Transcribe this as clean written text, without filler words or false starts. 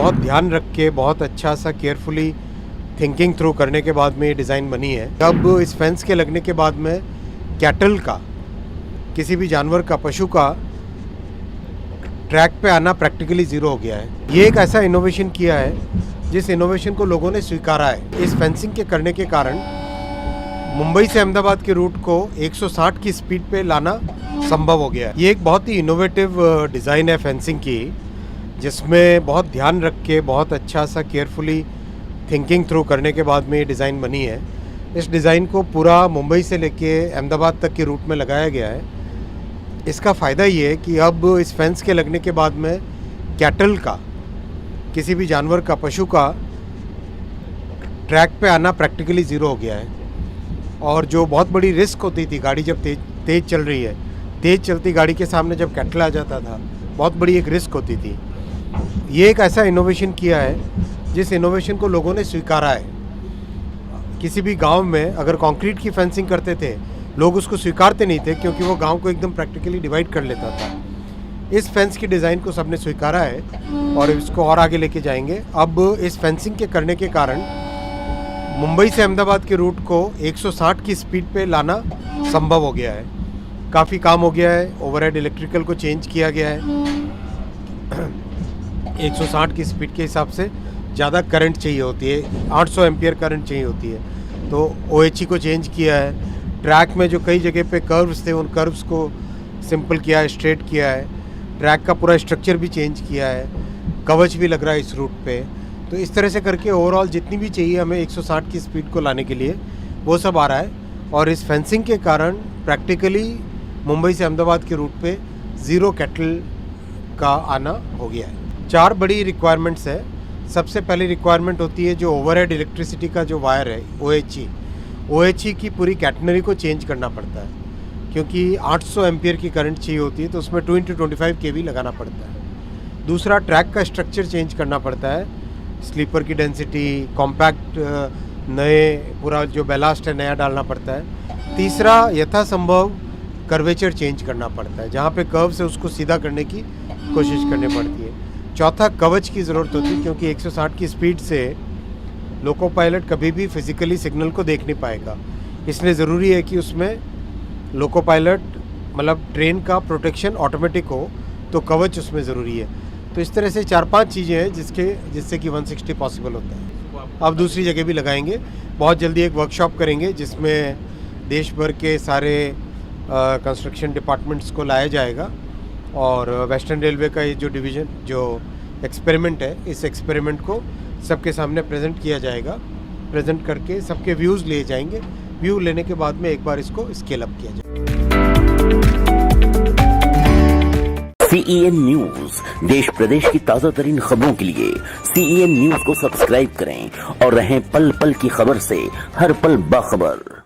बहुत ध्यान रख के बहुत अच्छा सा केयरफुली थिंकिंग थ्रू करने के बाद में ये डिज़ाइन बनी है। अब इस फेंस के लगने के बाद में कैटल का, किसी भी जानवर का, पशु का ट्रैक पे आना प्रैक्टिकली ज़ीरो हो गया है। ये एक ऐसा इनोवेशन किया है जिस इनोवेशन को लोगों ने स्वीकारा है। इस फेंसिंग के करने के कारण मुंबई से अहमदाबाद के रूट को 160 की स्पीड पे लाना संभव हो गया है। ये एक बहुत ही इनोवेटिव डिज़ाइन है फेंसिंग की, जिसमें बहुत ध्यान रख के बहुत अच्छा सा केयरफुली थिंकिंग थ्रू करने के बाद में ये डिज़ाइन बनी है। इस डिज़ाइन को पूरा मुंबई से लेके अहमदाबाद तक के रूट में लगाया गया है। इसका फ़ायदा ये है कि अब इस फेंस के लगने के बाद में कैटल का, किसी भी जानवर का, पशु का ट्रैक पे आना प्रैक्टिकली ज़ीरो हो गया है। और जो बहुत बड़ी रिस्क होती थी, गाड़ी जब तेज़ चल रही है, तेज़ चलती गाड़ी के सामने जब कैटल आ जाता था, बहुत बड़ी एक रिस्क होती थी। ये एक ऐसा इनोवेशन किया है जिस इनोवेशन को लोगों ने स्वीकारा है। किसी भी गांव में अगर कंक्रीट की फेंसिंग करते थे, लोग उसको स्वीकारते नहीं थे क्योंकि वो गांव को एकदम प्रैक्टिकली डिवाइड कर लेता था। इस फेंस की डिज़ाइन को सबने स्वीकारा है और इसको और आगे लेके जाएंगे। अब इस फेंसिंग के करने के कारण मुंबई से अहमदाबाद के रूट को 160 की स्पीड पे लाना संभव हो गया है। काफ़ी काम हो गया है, ओवरहेड इलेक्ट्रिकल को चेंज किया गया है। 160 की स्पीड के हिसाब से ज़्यादा करंट चाहिए होती है, 800 एम्पियर करंट चाहिए होती है, तो OHE को चेंज किया है। ट्रैक में जो कई जगह पे कर्व्स थे, उन कर्व्स को सिंपल किया है, स्ट्रेट किया है। ट्रैक का पूरा स्ट्रक्चर भी चेंज किया है, कवच भी लग रहा है इस रूट पे। तो इस तरह से करके ओवरऑल जितनी भी चाहिए हमें 160 की स्पीड को लाने के लिए, वो सब आ रहा है। और इस फेंसिंग के कारण प्रैक्टिकली मुंबई से अहमदाबाद के रूट पे ज़ीरो कैटल का आना हो गया है। 4 बड़ी रिक्वायरमेंट्स है। सबसे पहली रिक्वायरमेंट होती है जो ओवरहेड इलेक्ट्रिसिटी का जो वायर है, OHE की पूरी कैटनरी को चेंज करना पड़ता है, क्योंकि 800 एम्पियर की करंट चाहिए होती है, तो उसमें 2x25 kV लगाना पड़ता है। दूसरा, ट्रैक का स्ट्रक्चर चेंज करना पड़ता है, स्लीपर की डेंसिटी, कॉम्पैक्ट नए, पूरा जो बैलास्ट है नया डालना पड़ता है। तीसरा, यथासंभव कर्वेचर चेंज करना पड़ता है, जहाँ पे कर्व्स है उसको सीधा करने की कोशिश करनी पड़ती है। चौथा, कवच की ज़रूरत होती है, क्योंकि 160 की स्पीड से लोको पायलट कभी भी फिज़िकली सिग्नल को देख नहीं पाएगा, इसलिए ज़रूरी है कि उसमें लोको पायलट मतलब ट्रेन का प्रोटेक्शन ऑटोमेटिक हो, तो कवच उसमें ज़रूरी है। तो इस तरह से 4-5 चीज़ें हैं जिससे कि 160 पॉसिबल होता है। अब दूसरी जगह भी लगाएंगे, बहुत जल्दी एक वर्कशॉप करेंगे जिसमें देश भर के सारे कंस्ट्रक्शन डिपार्टमेंट्स को लाया जाएगा। और वेस्टर्न रेलवे का ये जो एक्सपेरिमेंट है, इस एक्सपेरिमेंट को सबके सामने प्रेजेंट किया जाएगा। प्रेजेंट करके सबके व्यूज़ लिए जाएंगे। व्यू लेने के बाद में एक बार इसको स्केल अप किया जाएगा। CEN न्यूज, देश प्रदेश की ताजा तरीन खबरों के लिए CEN न्यूज को सब्सक्राइब करें और रहें पल पल की खबर से हर पल बाखबर।